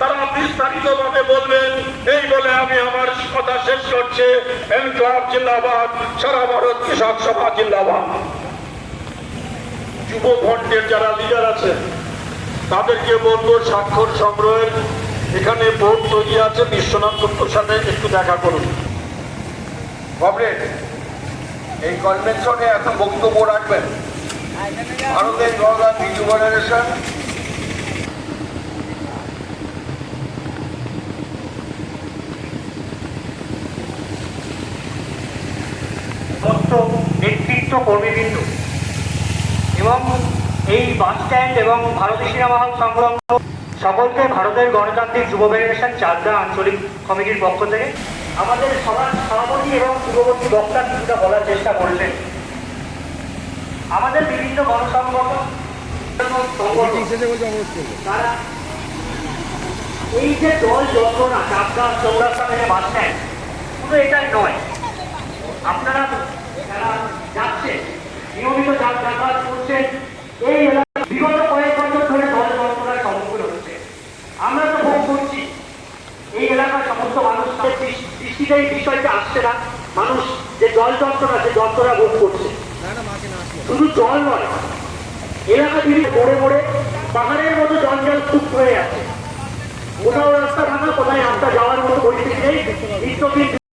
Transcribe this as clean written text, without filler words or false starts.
তারা বিস্তারিতভাবে বলবেন। এই বলে আমি আমার কথা শেষ করছি। ইনকিলাব জিন্দাবাদ, সারা ভারত কৃষক সভা জিন্দাবাদ। যুব ফ্রন্টের যারা লিডার আছেন তাদেরকে বলবো স্বাক্ষর সংগ্রহের এখানে বোর্ড তৈরি আছে, বিশ্বনাথ দত্তর সাথে একটু দেখা করুন। কমরেড, এই কনভেনশনে এখন বক্তব্য রাখবেন ভারতের গণতান্ত্রিক যুব জেনারেশন নেতৃত্ব কর্মীবৃন্দ এবং এই বাস স্ট্যান্ড এবং ভারতীয় সিনেমা হল সংলগ্ন সকলকে ভারতের গণতান্ত্রিক যুব ফেডারেশন চাকদা আঞ্চলিক কমিটির পক্ষ থেকে আমাদের সবার সভাপতি এবং পূর্ববর্তী বক্তা কিছুটা বলার চেষ্টা করেছেন। আমাদের বিভিন্ন গণসংগঠন তারা এই যে দল যন্ত্রণা চাকদা চৌরাস্তা থেকে বাস স্ট্যান্ড শুধু এটাই নয়, আপনারা যারা যাচ্ছেন নিয়মিত যাতায়াত করছেন এই এলাকা বিগত কয়েক বছর ধরে দল যন্ত্রণার সম্মুখীন হচ্ছে। আমরা তো ভোগ করছি, এই এলাকার সমস্ত মানুষদের দৃষ্টিতে এই বিষয়টা আসছে না। মানুষ যে জল যন্ত্রণা সে যন্ত্রণা ভোগ করছে। শুধু জল নয়, এলাকা বিভিন্ন গড়ে গড়ে পাহাড়ের মতো জঞ্জাল খুব হয়ে আছে। কোথাও রাস্তা ভাঙা, কোথায় রাস্তা যাওয়ার মতো পরিস্থিতি নেই। নিত্যদিন